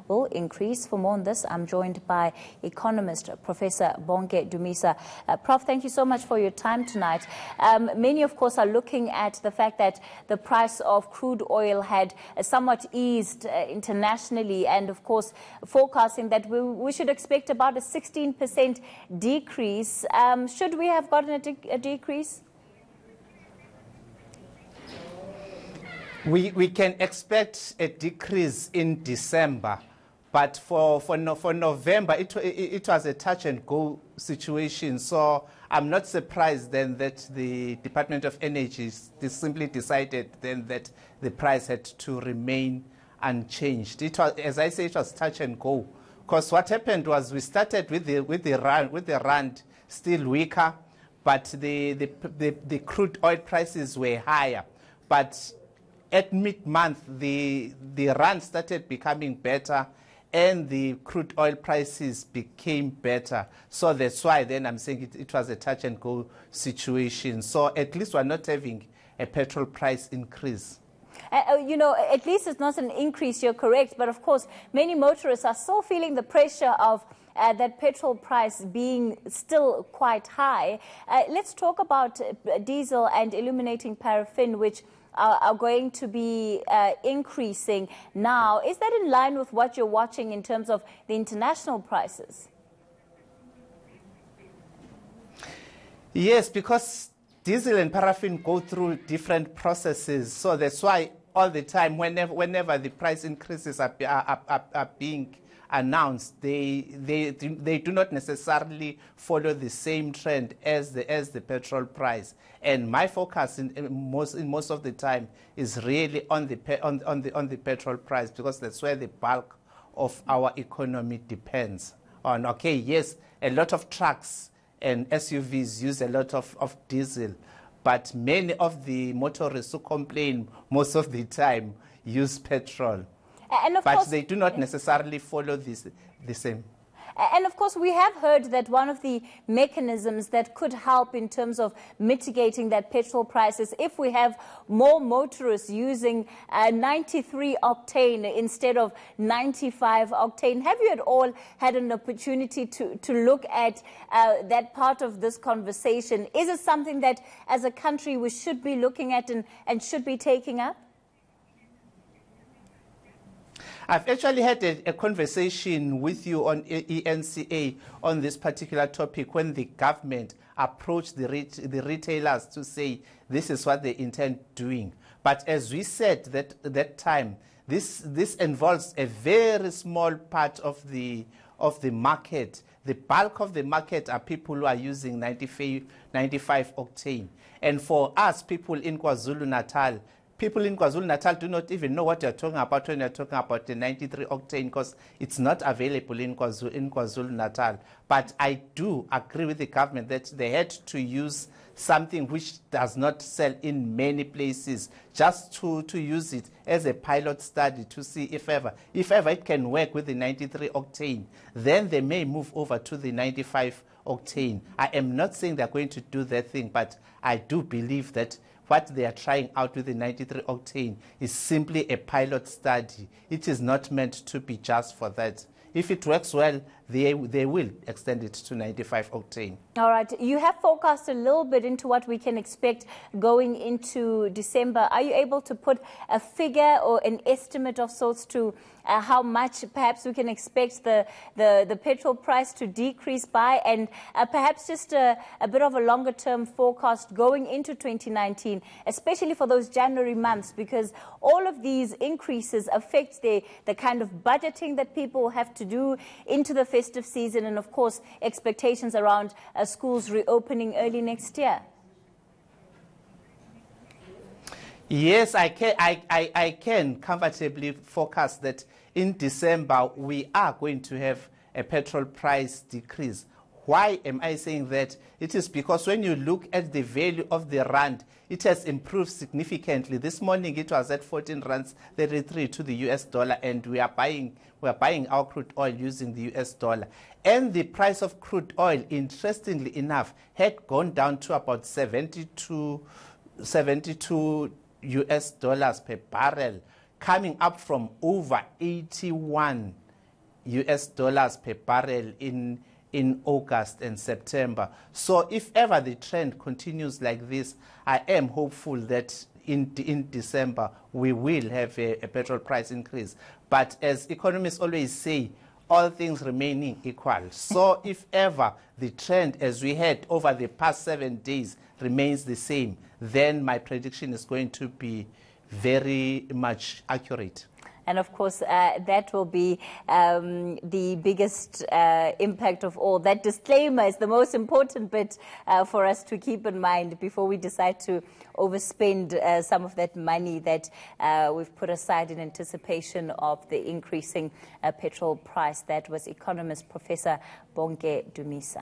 will increase. For more on this, I'm joined by economist Professor Bonke Dumisa. Prof, thank you so much for your time tonight. Many, of course, are looking at the fact that the price of crude oil had somewhat eased internationally, and, of course, forecasting that we should expect about a 16% decrease. Should we have gotten a decrease? We can expect a decrease in December, but for November, it was a touch-and-go situation. So I'm not surprised then that the Department of Energy simply decided then that the price had to remain unchanged. It was, as I say, it was touch-and-go. Because what happened was we started with the rand still weaker, but the crude oil prices were higher. But at mid-month, the rand started becoming better and the crude oil prices became better. So that's why then I'm saying it was a touch-and-go situation. So at least we're not having a petrol price increase. You know, at least it's not an increase, you're correct. But, of course, many motorists are still feeling the pressure of that petrol price being still quite high. Let's talk about diesel and illuminating paraffin, which are going to be increasing now. Is that in line with what you're watching in terms of the international prices? Yes, because diesel and paraffin go through different processes. So that's why all the time, whenever the price increases are being announced, they do not necessarily follow the same trend as the petrol price. And my focus in most of the time is really on the petrol price, because that's where the bulk of our economy depends on. Okay, yes, a lot of trucks and SUVs use a lot of diesel, but many of the motorists who complain most of the time use petrol. And of but course, they do not necessarily follow the same. And, of course, we have heard that one of the mechanisms that could help in terms of mitigating that petrol price is if we have more motorists using 93 octane instead of 95 octane. Have you at all had an opportunity to look at that part of this conversation? Is it something that, as a country, we should be looking at and should be taking up? I've actually had a conversation with you on ENCA on this particular topic when the government approached the retailers to say this is what they intend doing. But as we said that time, this involves a very small part of the market. The bulk of the market are people who are using 95 octane. And for us, people in KwaZulu-Natal, do not even know what you're talking about when you're talking about the 93 octane, because it's not available in KwaZulu-Natal. But I do agree with the government that they had to use something which does not sell in many places, just to use it as a pilot study to see if ever it can work with the 93 octane. Then they may move over to the 95 octane. I am not saying they're going to do that thing, but I do believe that what they are trying out with the 93 octane is simply a pilot study. It is not meant to be just for that. If it works well, they will extend it to 95 octane. All right. You have forecast a little bit into what we can expect going into December. Are you able to put a figure or an estimate of sorts to how much perhaps we can expect the petrol price to decrease by, and perhaps just a bit of a longer term forecast going into 2019, especially for those January months, because all of these increases affect the kind of budgeting that people have to do into the festive season, and of course expectations around schools reopening early next year? Yes, I can comfortably forecast that in December we are going to have a petrol price decrease. Why am I saying that? It is because when you look at the value of the rand, it has improved significantly. This morning it was at 14 rands 33 to the US dollar, and we are buying our crude oil using the US dollar. And the price of crude oil, interestingly enough, had gone down to about 72 US dollars per barrel, coming up from over 81 US dollars per barrel in August and September. So if ever the trend continues like this, I am hopeful that in December we will have a petrol price increase. But as economists always say, all things remaining equal. So if ever the trend as we had over the past 7 days remains the same, then my prediction is going to be very much accurate. And of course, that will be the biggest impact of all. That disclaimer is the most important bit for us to keep in mind before we decide to overspend some of that money that we've put aside in anticipation of the increasing petrol price. That was economist Professor Bonke Dumisa.